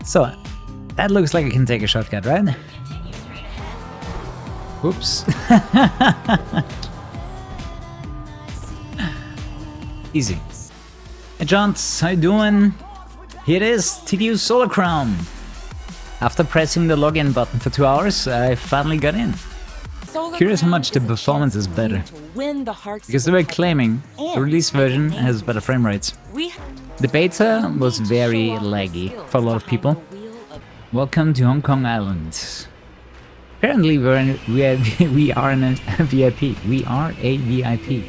So, that looks like I can take a shortcut, right? Oops. Easy. Hey Johns, how you doing? Here it is, TDU Solar Crown. After pressing the login button for 2 hours, I finally got in. Curious how much the performance is better. Because they were claiming the release version has better frame rates. The beta was very laggy for a lot of people. Welcome to Hong Kong Island. Apparently we are in a VIP. We are a VIP.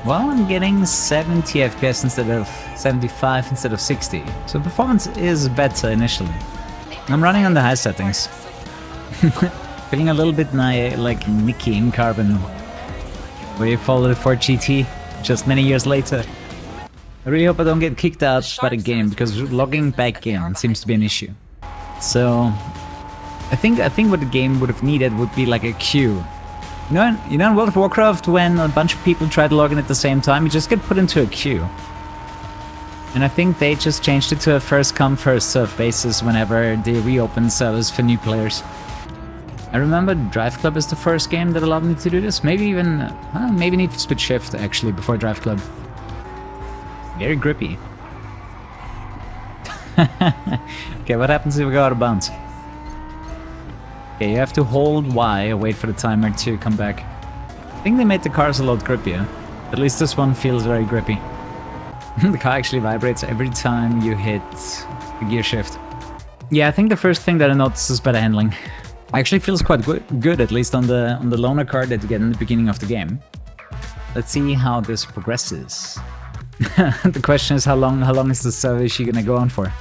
Well, I'm getting 70 FPS instead of 75 instead of 60. So performance is better initially. I'm running on the high settings. Feeling a little bit like Mickey in Carbon, where you follow the Ford GT just many years later. I really hope I don't get kicked out by the game, because logging back in seems to be an issue. So I think what the game would have needed would be like a queue. You know in World of Warcraft, when a bunch of people try to log in at the same time, you just get put into a queue. And I think they just changed it to a first come first serve basis whenever they reopen servers for new players. I remember Drive Club is the first game that allowed me to do this. Maybe even maybe Need for Speed Shift actually before Drive Club. Very grippy. Okay, what happens if we go out of bounds? Okay, you have to hold Y and wait for the timer to come back. I think they made the cars a lot grippier. At least this one feels very grippy. The car actually vibrates every time you hit the gear shift. Yeah, I think the first thing that I noticed is better handling. Actually feels quite good, at least on the loaner car that you get in the beginning of the game. Let's see how this progresses. The question is how long is the server issue gonna go on for?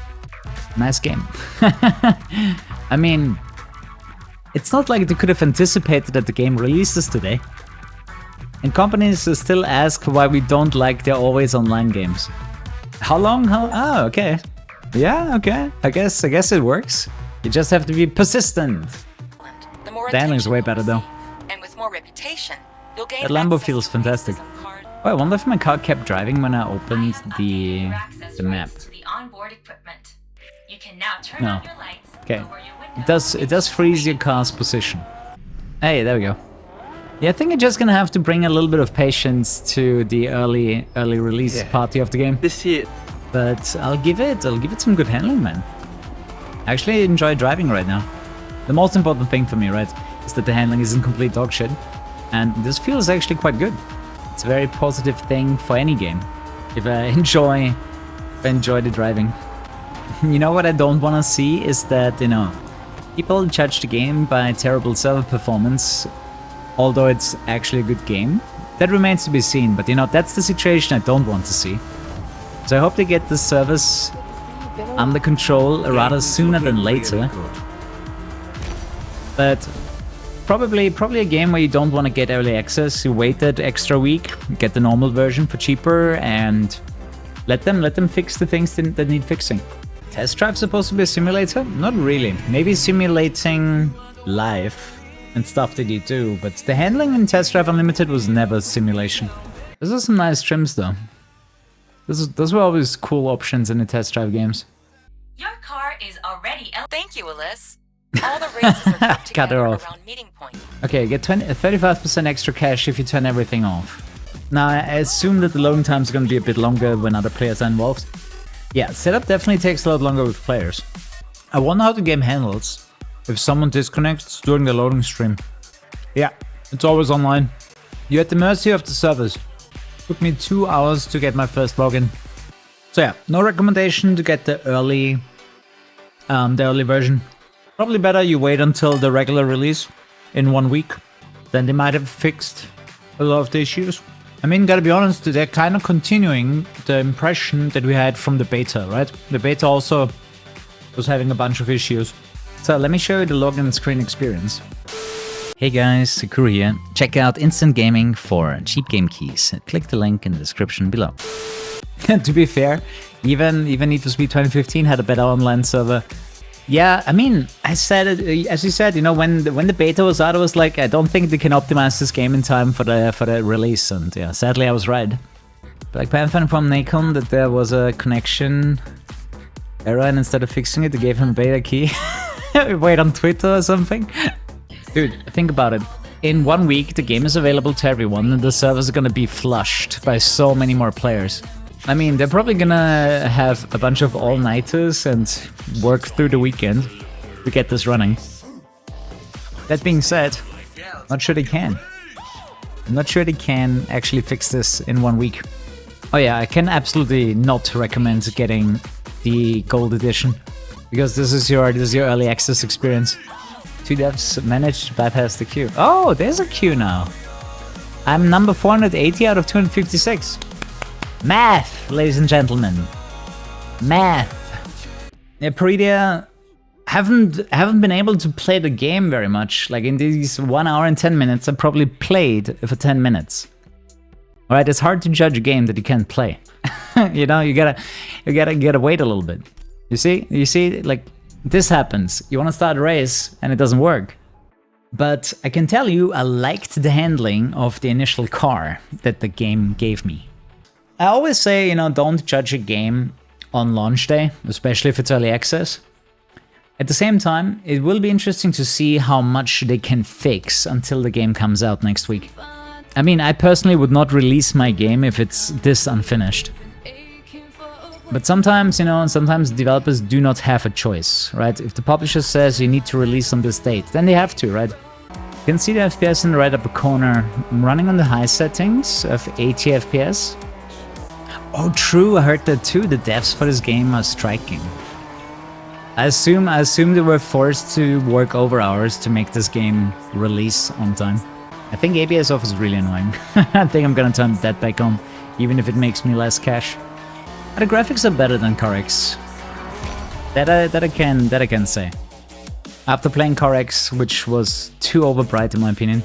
Nice game. I mean, it's not like they could have anticipated that the game releases today. And companies still ask why we don't like their always online games. How long? Oh, okay. Yeah, okay. I guess it works. You just have to be persistent. The handling's way better though. And with more reputation, you'll gain that Lambo feels fantastic. Oh, I wonder if my car kept driving when I opened the map. No. Okay. It does freeze your car's position. Hey, there we go. Yeah, I think I'm just gonna have to bring a little bit of patience to the early release party of the game. This year. But I'll give it some good handling, man. I actually enjoy driving right now. The most important thing for me, right, is that the handling isn't complete dog shit. And this feels actually quite good. It's a very positive thing for any game. If I enjoy the driving. You know what I don't want to see is that, people judge the game by terrible server performance, although it's actually a good game. That remains to be seen, but that's the situation I don't want to see. So I hope they get the servers under control rather sooner than later. But probably a game where you don't want to get early access. You wait that extra week, get the normal version for cheaper, and let them fix the things that need fixing. Test Drive supposed to be a simulator? Not really. Maybe simulating life and stuff that you do, but the handling in Test Drive Unlimited was never simulation. Those are some nice trims though. Those were always cool options in the Test Drive games. Your car is already Thank you, Alice. All the races are put together around meeting point. Okay, get 35% extra cash if you turn everything off. Now, I assume that the loading time is going to be a bit longer when other players are involved. Yeah, setup definitely takes a lot longer with players. I wonder how the game handles if someone disconnects during the loading stream. Yeah, it's always online. You're at the mercy of the servers. Took me 2 hours to get my first login. So yeah, no recommendation to get the early version. Probably better you wait until the regular release in 1 week. Then they might have fixed a lot of the issues. I mean, gotta be honest, they're kind of continuing the impression that we had from the beta, right? The beta also was having a bunch of issues. So let me show you the login screen experience. Hey guys, Kuru here. Check out Instant Gaming for cheap game keys. Click the link in the description below. To be fair, even Need for Speed 2015 had a better online server. Yeah, I mean, I said it, as you said, when the beta was out, I was like, I don't think they can optimize this game in time for the release, and yeah, sadly I was right. Black Panther informed Nacon that there was a connection error, and instead of fixing it, they gave him a beta key. Wait on Twitter or something? Dude, think about it. In 1 week, the game is available to everyone, and the servers are gonna be flushed by so many more players. I mean, they're probably gonna have a bunch of all-nighters and work through the weekend to get this running. That being said, not sure they can. I'm not sure they can actually fix this in 1 week. Oh yeah, I can absolutely not recommend getting the gold edition, because this is your early access experience. 2 devs managed to bypass the queue. Oh, there's a queue now. I'm number 480 out of 256. Math, ladies and gentlemen. Math. Yeah, Peridia haven't been able to play the game very much. Like in these 1 hour and 10 minutes, I probably played for 10 minutes. Alright, it's hard to judge a game that you can't play. You know, you gotta wait a little bit. You see, like this happens. You want to start a race and it doesn't work. But I can tell you, I liked the handling of the initial car that the game gave me. I always say, you know, don't judge a game on launch day, especially if it's early access. At the same time, it will be interesting to see how much they can fix until the game comes out next week. I mean, I personally would not release my game if it's this unfinished. But sometimes, you know, sometimes developers do not have a choice, right? If the publisher says you need to release on this date, then they have to, right? You can see the FPS in the right upper corner. I'm running on the high settings of 80 FPS. Oh, true, I heard that too. The devs for this game are striking. I assume they were forced to work over hours to make this game release on time. I think ABS off is really annoying. I think I'm gonna turn that back on, even if it makes me less cash. But the graphics are better than CuruHS. That I can say. After playing CuruHS, which was too overbright in my opinion.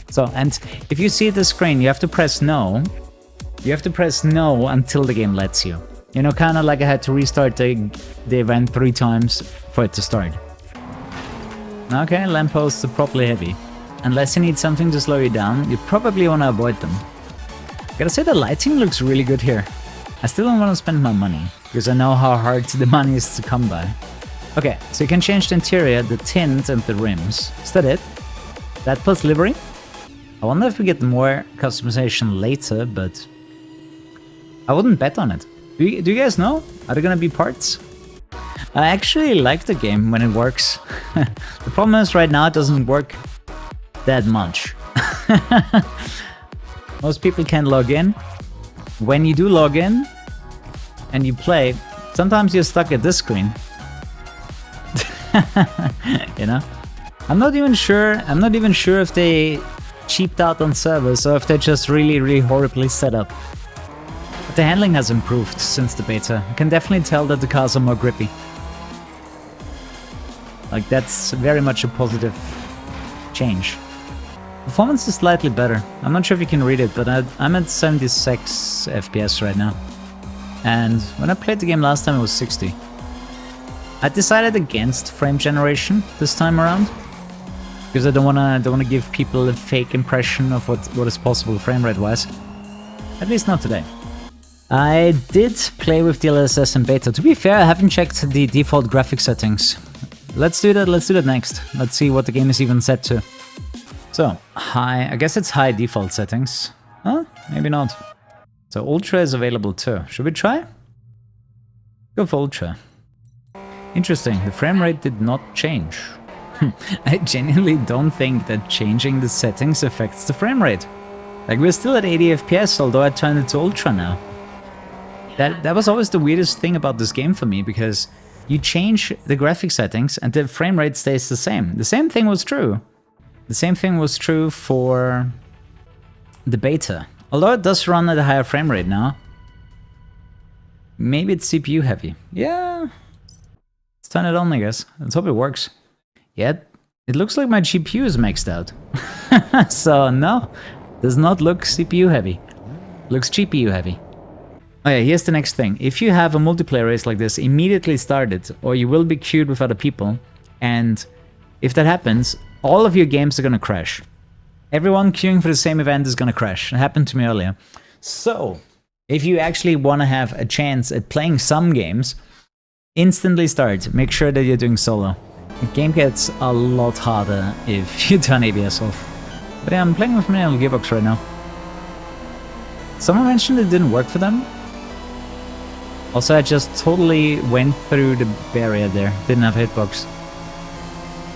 So, and if you see the screen, you have to press no. You have to press no until the game lets you. You know, kind of like I had to restart the event 3 times for it to start. Okay, lampposts are properly heavy. Unless you need something to slow you down, you probably want to avoid them. Gotta say, the lighting looks really good here. I still don't want to spend my money, because I know how hard the money is to come by. Okay, so you can change the interior, the tint and the rims. Is that it? That plus livery? I wonder if we get more customization later, but I wouldn't bet on it. Do you guys know? Are there gonna be parts? I actually like the game when it works. The problem is right now it doesn't work that much. Most people can't log in. When you do log in and you play, sometimes you're stuck at this screen. You know? I'm not even sure if they cheaped out on servers or if they're just really horribly set up. But the handling has improved since the beta. I can definitely tell that the cars are more grippy. Like, that's very much a positive change. Performance is slightly better. I'm not sure if you can read it, but I'm at 76 FPS right now. And when I played the game last time, it was 60. I decided against frame generation this time around, because I don't wanna give people a fake impression of what is possible frame rate wise. At least not today. I did play with DLSS in beta. To be fair, I haven't checked the default graphic settings. Let's do that next. Let's see what the game is even set to. So, high, I guess it's high default settings. Huh? Maybe not. So Ultra is available too. Should we try? Go for Ultra. Interesting, the frame rate did not change. I genuinely don't think that changing the settings affects the frame rate. Like, we're still at 80 FPS, although I turned it to Ultra now. That was always the weirdest thing about this game for me, because you change the graphic settings and the frame rate stays the same. The same thing was true. The same thing was true for the beta. Although it does run at a higher frame rate now. Maybe it's CPU heavy. Yeah. Let's turn it on, I guess. Let's hope it works. Yeah, it looks like my GPU is maxed out. So no, does not look CPU heavy. Looks GPU heavy. Oh yeah, here's the next thing. If you have a multiplayer race like this, immediately start it, or you will be queued with other people. And if that happens, all of your games are gonna crash. Everyone queuing for the same event is gonna crash. It happened to me earlier. So, if you actually wanna have a chance at playing some games, Instantly start. Make sure that you're doing solo. The game gets a lot harder if you turn ABS off. But yeah, I'm playing with my little gearbox right now. Someone mentioned it didn't work for them. Also, I just totally went through the barrier there. Didn't have a hitbox.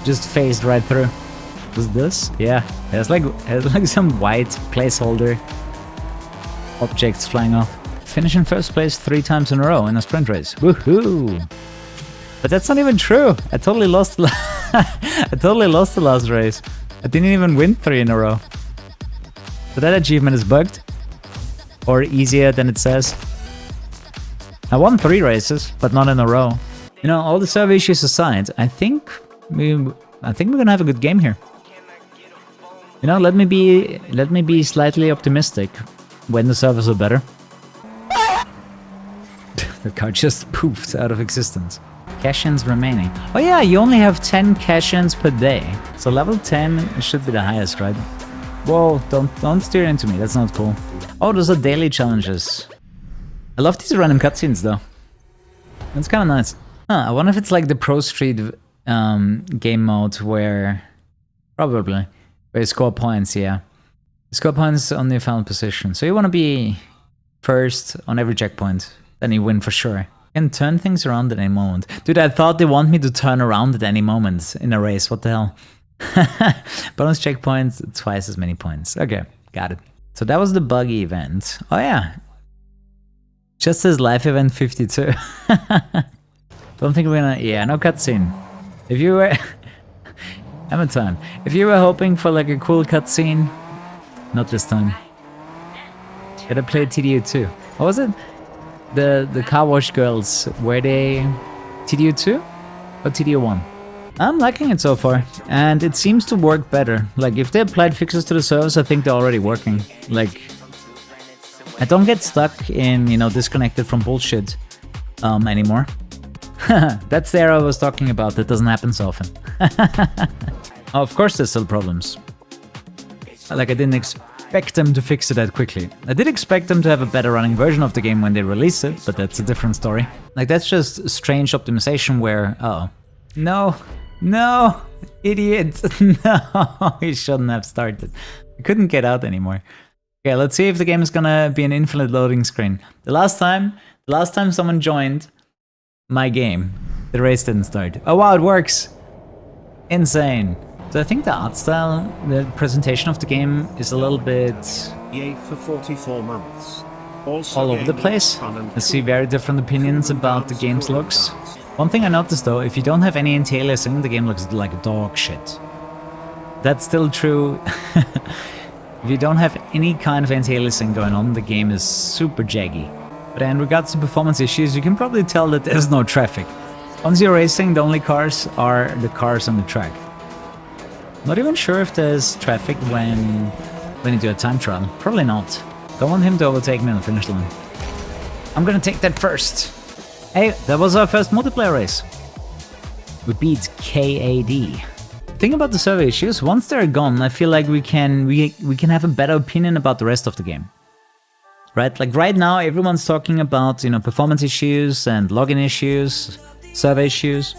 Just phased right through. Was this? Yeah. There's like some white placeholder objects flying off. Finish in first place 3 times in a row in a sprint race. Woohoo! But that's not even true. I totally lost the last race. I didn't even win 3 in a row. So that achievement is bugged. Or easier than it says. I won 3 races, but not in a row. You know, all the server issues aside, I think we're gonna have a good game here. You know, let me be slightly optimistic when the servers are better. The car just poofed out of existence. Cash-ins remaining. Oh yeah, you only have 10 cash-ins per day. So level 10 should be the highest, right? Whoa, don't steer into me, that's not cool. Oh, those are daily challenges. I love these random cutscenes though. That's kind of nice. Huh, I wonder if it's like the Pro Street game mode where... Probably. Where you score points, yeah. You score points on your final position. So you want to be first on every checkpoint. Then you win for sure. And turn things around at any moment. Dude, I thought they want me to turn around at any moment in a race. What the hell? Bonus checkpoints, twice as many points. Okay, got it. So that was the buggy event. Oh yeah. Just as live event 52. Don't think we're gonna... Yeah, no cutscene. If you were... Hammer time. If you were hoping for like a cool cutscene, not this time. Gotta play TDU 2. What was it? The car wash girls, were they TDU 2 or TDU 1? I'm liking it so far, and it seems to work better. Like, if they applied fixes to the servers, I think they're already working. Like, I don't get stuck in, you know, disconnected from bullshit anymore. That's the era I was talking about. That doesn't happen so often. Oh, of course there's still problems. Like, I didn't expect them to fix it that quickly. I did expect them to have a better running version of the game when they release it, but that's a different story. Like, that's just strange optimization where... Uh-oh. No! No! Idiot! No! He shouldn't have started. I couldn't get out anymore. Okay, let's see if the game is gonna be an infinite loading screen. The last time someone joined my game, the race didn't start. Oh wow, it works! Insane. So I think the art style, the presentation of the game is a little bit... Yay for 44 months. Also all over the place. I see very different opinions about the game's looks. One thing I noticed though, if you don't have any anti-aliasing, the game looks like dog shit. That's still true. If you don't have any kind of anti-aliasing going on, the game is super jaggy. But in regards to performance issues, you can probably tell that there's no traffic. Once you're racing, the only cars are the cars on the track. Not even sure if there's traffic when you do a time trial. Probably not. Don't want him to overtake me on the finish line. I'm gonna take that first. Hey, that was our first multiplayer race. We beat KAD. Thing about the server issues, once they're gone, I feel like we can have a better opinion about the rest of the game. Right? Like right now, everyone's talking about, you know, performance issues and login issues, server issues.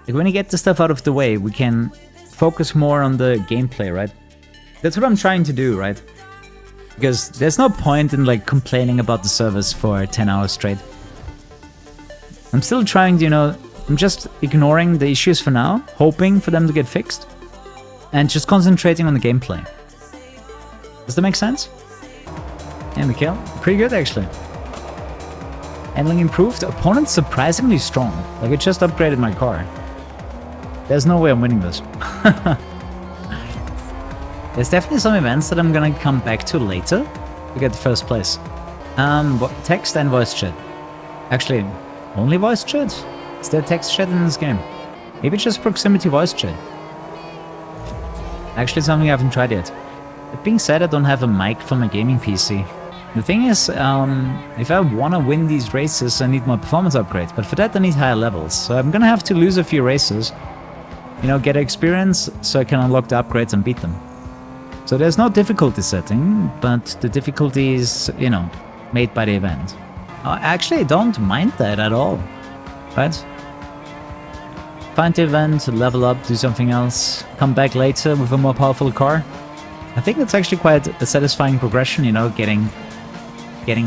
Like when you get the stuff out of the way, we can focus more on the gameplay, right? That's what I'm trying to do, right? Because there's no point in like complaining about the servers for 10 hours straight. I'm still trying to, you know, I'm just ignoring the issues for now, hoping for them to get fixed, and just concentrating on the gameplay. Does that make sense? Yeah, Mikhail, pretty good actually. Handling improved, opponent surprisingly strong. Like it just upgraded my car. There's no way I'm winning this. There's definitely some events that I'm gonna come back to later to get the first place. Text and voice chat. Actually, only voice chat? Is there text chat in this game? Maybe just proximity voice chat. Actually, something I haven't tried yet. That being said, I don't have a mic for my gaming PC. The thing is, if I wanna win these races, I need more performance upgrades, but for that I need higher levels. So I'm gonna have to lose a few races, you know, get experience so I can unlock the upgrades and beat them. So there's no difficulty setting, but the difficulty is, you know, made by the event. I actually don't mind that at all. right? Find the event, level up, do something else, come back later with a more powerful car. I think that's actually quite a satisfying progression, you know, getting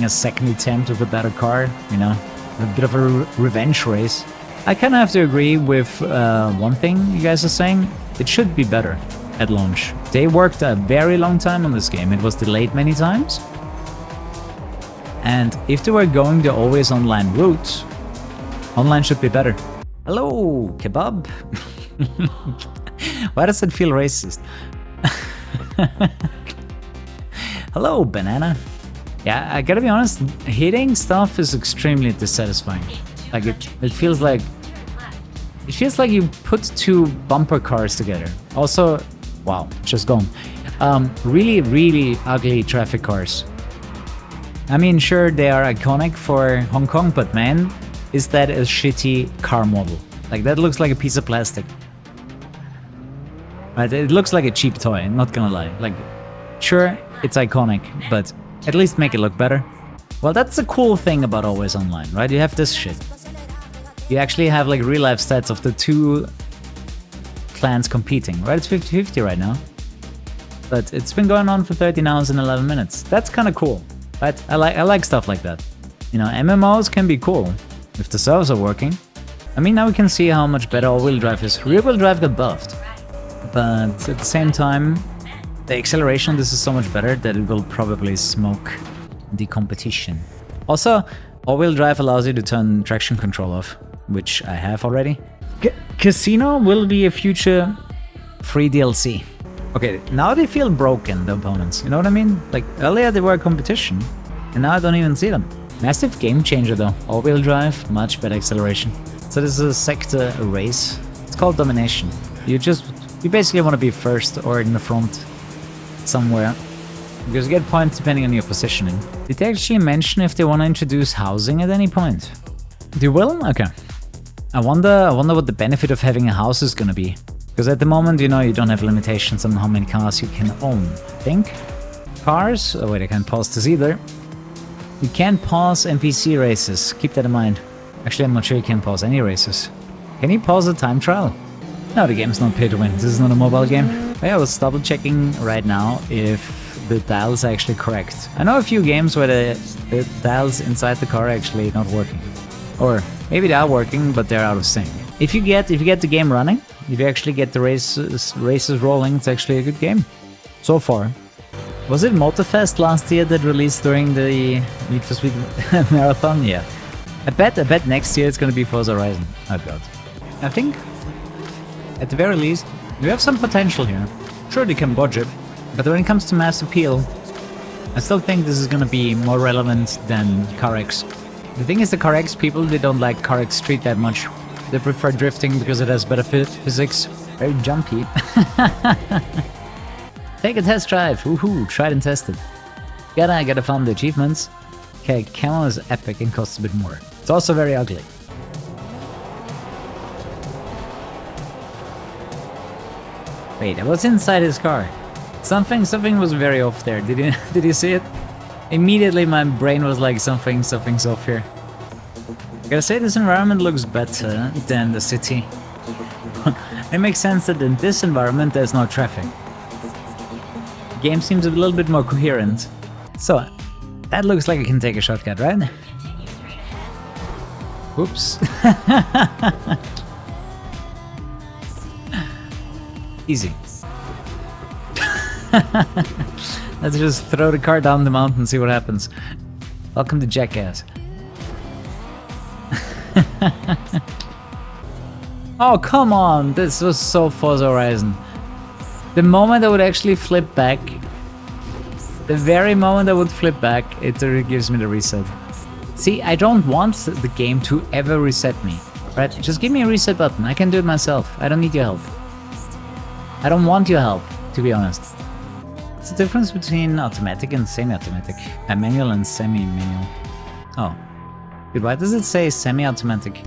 a second attempt with a better car, you know, a bit of a revenge race. I kind of have to agree with one thing you guys are saying. It should be better at launch. They worked a very long time on this game. It was delayed many times. And if they were going the always online route, online should be better. Hello, kebab. Why does it feel racist? Hello, banana. Yeah, I gotta be honest, hitting stuff is extremely dissatisfying. Like it feels like you put two bumper cars together. Also, wow, just gone. Really, really ugly traffic cars. I mean, sure, they are iconic for Hong Kong, but man, is that a shitty car model. Like, that looks like a piece of plastic. Right, it looks like a cheap toy, not gonna lie. Like, sure, it's iconic, but at least make it look better. Well, that's the cool thing about Always Online, right? You have this shit. You actually have like real life stats of the two clans competing, right? It's 50-50 right now. But it's been going on for 13 hours and 11 minutes. That's kind of cool, right? I like stuff like that. You know, MMOs can be cool if the servers are working. I mean, now we can see how much better all-wheel drive is. Rear-wheel drive got buffed. But at the same time, the acceleration, this is so much better that it will probably smoke the competition. Also, all-wheel drive allows you to turn traction control off, which I have already. Casino will be a future free DLC. Okay, now they feel broken, the opponents, you know what I mean? Like, earlier they were a competition, and now I don't even see them. Massive game changer though. All-wheel drive, much better acceleration. So this is a sector race. It's called domination. You basically want to be first or in the front somewhere, because you get points depending on your positioning. Did they actually mention if they want to introduce housing at any point? They will? Okay. I wonder what the benefit of having a house is gonna be. Because at the moment, you know, you don't have limitations on how many cars you can own. I think cars. Oh wait, I can't pause this either. You can't pause NPC races. Keep that in mind. Actually, I'm not sure you can pause any races. Can you pause a time trial? No, the game's not pay to win. This is not a mobile game. I was double checking right now if the dials are actually correct. I know a few games where the dials inside the car are actually not working. Or maybe they are working, but they're out of sync. If you get the game running, if you actually get the races rolling, it's actually a good game. So far. Was it Motorfest last year that released during the Need for Speed Marathon? Yeah. I bet next year it's gonna be Forza Horizon. I bet. I think, at the very least, we have some potential here. Sure, they can budget, but when it comes to mass appeal, I still think this is gonna be more relevant than CarX. The thing is, the CarX people, they don't like CarX Street that much. They prefer drifting because it has better physics. Very jumpy. Take a test drive. Woohoo, tried and tested. Gotta farm the achievements. Okay, camo is epic and costs a bit more. It's also very ugly. Wait, what's inside his car? Something was very off there. Did you see it? Immediately my brain was like, something's off here. I gotta say, this environment looks better than the city. It makes sense that in this environment there's no traffic. The game seems a little bit more coherent. So, that looks like I can take a shortcut, right? Oops. Easy. Let's just throw the car down the mountain and see what happens. Welcome to Jackass. Oh, come on! This was so Forza Horizon. The moment I would actually flip back, the very moment I would flip back, it gives me the reset. See, I don't want the game to ever reset me, right? Just give me a reset button. I can do it myself. I don't need your help. I don't want your help, to be honest. What's the difference between automatic and semi-automatic? Manual and semi-manual. Oh. Dude, why does it say semi-automatic?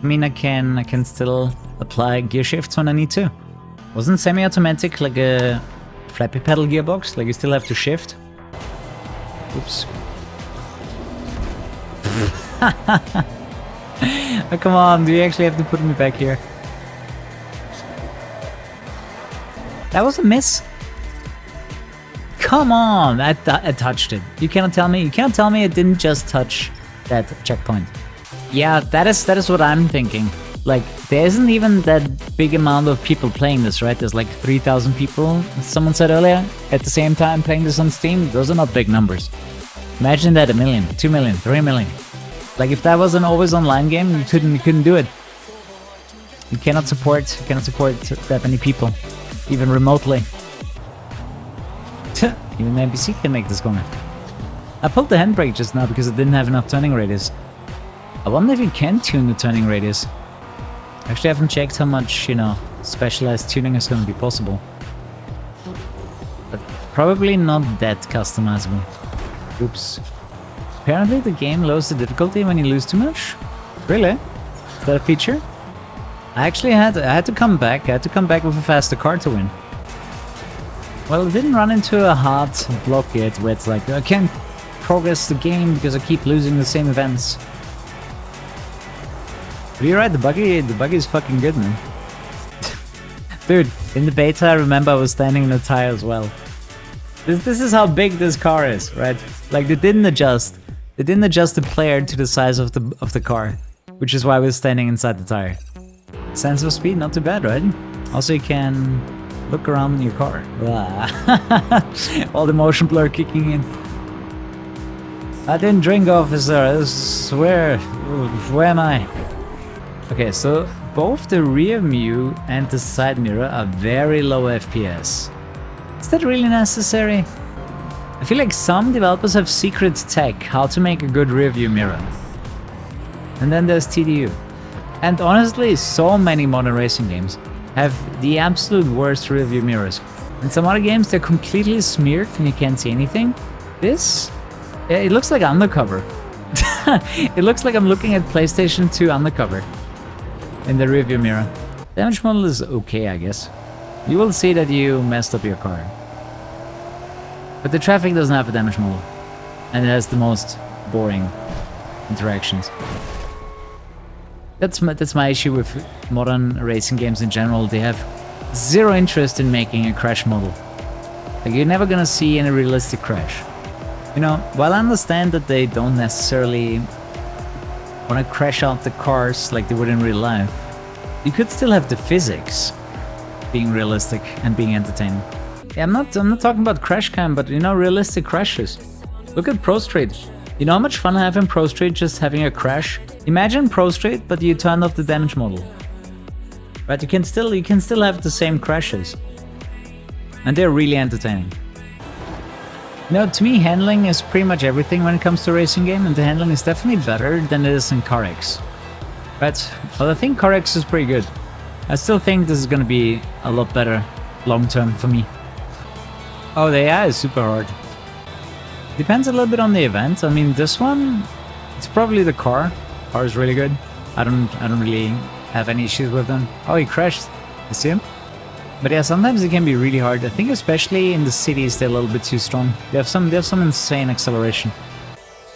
I mean, I can still apply gear shifts when I need to. Wasn't semi-automatic like a flappy pedal gearbox? Like you still have to shift? Oops. Oh, come on, do you actually have to put me back here? That was a miss. Come on, I touched it. You cannot tell me it didn't just touch that checkpoint. Yeah, that is what I'm thinking. Like, there isn't even that big amount of people playing this, right? There's like 3,000 people, someone said earlier, at the same time playing this on Steam. Those are not big numbers. Imagine that 1 million, 2 million, 3 million. Like, if that was an always online game, you couldn't do it. You cannot support that many people, even remotely. Even the NPC can make this corner. I pulled the handbrake just now because it didn't have enough turning radius. I wonder if you can tune the turning radius. Actually, I haven't checked how much, you know, specialized tuning is going to be possible. But probably not that customizable. Oops. Apparently the game lowers the difficulty when you lose too much? Really? Is that a feature? I actually had to come back. I had to come back with a faster car to win. Well, I didn't run into a hard block yet where it's like, I can't progress the game because I keep losing the same events. But you're right, the buggy is fucking good, man. Dude, in the beta I remember I was standing in a tire as well. This is how big this car is, right? Like, they didn't adjust the player to the size of the car, which is why we're standing inside the tire. Sense of speed, not too bad, right? Also, you can look around in your car. All the motion blur kicking in. I didn't drink, officer, I swear. Where am I? Okay, so both the rear view and the side mirror are very low FPS. Is that really necessary? I feel like some developers have secret tech how to make a good rear view mirror. And then there's TDU. And honestly, so many modern racing games have the absolute worst rear view mirrors. In some other games, they're completely smeared and you can't see anything. This? It looks like undercover. It looks like I'm looking at PlayStation 2 undercover in the rearview mirror. Damage model is okay, I guess. You will see that you messed up your car. But the traffic doesn't have a damage model. And it has the most boring interactions. That's my issue with modern racing games in general. They have zero interest in making a crash model. Like, you're never gonna see any realistic crash. You know, while I understand that they don't necessarily want to crash out the cars like they would in real life, you could still have the physics being realistic and being entertaining. Yeah, I'm not talking about crash cam, but you know, realistic crashes. Look at Pro Street. You know how much fun I have in Pro Street just having a crash? Imagine Pro Street, but you turned off the damage model. Right, you can still have the same crashes. And they're really entertaining. You know, to me, handling is pretty much everything when it comes to a racing game, and the handling is definitely better than it is in KuruHS. Right? Well, I think KuruHS is pretty good. I still think this is gonna be a lot better long term for me. Oh, the AI is super hard. Depends a little bit on the event. I mean, this one, it's probably the car. Car is really good. I don't really have any issues with them. Oh, he crashed. You see him? But yeah, sometimes it can be really hard. I think especially in the cities, they're a little bit too strong. They have some insane acceleration.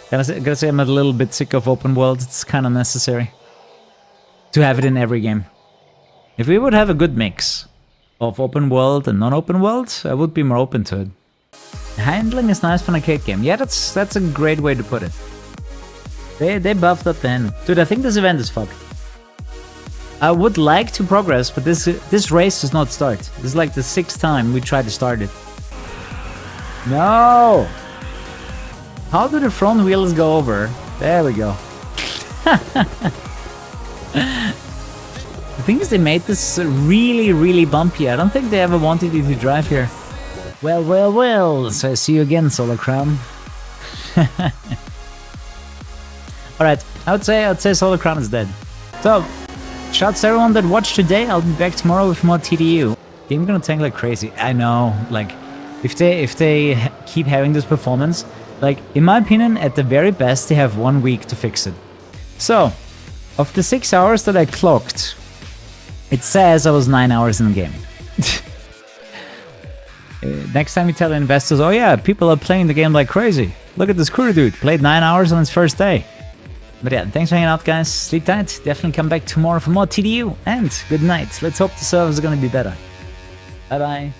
Gotta say, I'm a little bit sick of open world. It's kind of necessary to have it in every game. If we would have a good mix of open world and non-open world, I would be more open to it. Handling is nice for an arcade game. Yeah, that's a great way to put it. They buffed up the handling. Dude, I think this event is fucked. I would like to progress, but this race does not start. This is like the 6th time we tried to start it. No! How do the front wheels go over? There we go. The thing is, they made this really, really bumpy. I don't think they ever wanted you to drive here. Well, well, well. So I see you again, Solar Crown. Alright, I would say Solar Crown is dead. So, shouts to everyone that watched today. I'll be back tomorrow with more TDU. Game gonna tank like crazy. I know, like, if they keep having this performance, like, in my opinion, at the very best, they have 1 week to fix it. So, of the 6 hours that I clocked, it says I was 9 hours in the game. Next time you tell investors, oh yeah, people are playing the game like crazy. Look at this Kuru dude, played 9 hours on his first day. But yeah, thanks for hanging out, guys. Sleep tight. Definitely come back tomorrow for more TDU. And good night. Let's hope the servers are gonna be better. Bye-bye.